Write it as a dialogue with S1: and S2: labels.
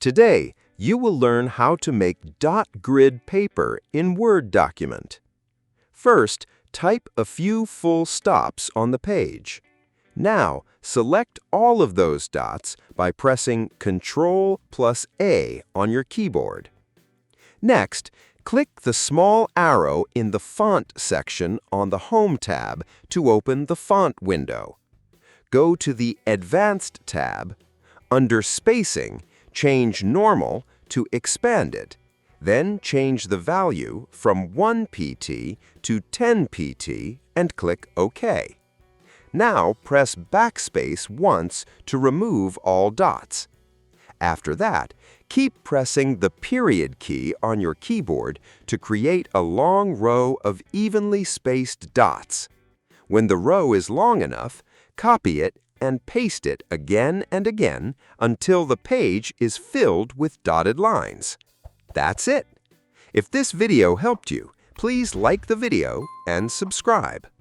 S1: Today, you will learn how to make dot grid paper in Word document. First, type a few full stops on the page. Now, select all of those dots by pressing Ctrl+A on your keyboard. Next, click the small arrow in the Font section on the Home tab to open the Font window. Go to the Advanced tab. Under Spacing, change Normal to Expanded. Then change the value from 1 pt to 10 pt and click OK. Now press Backspace once to remove all dots. After that, keep pressing the period key on your keyboard to create a long row of evenly spaced dots. When the row is long enough, copy it and paste it again and again until the page is filled with dotted lines. That's it. If this video helped you, please like the video and subscribe.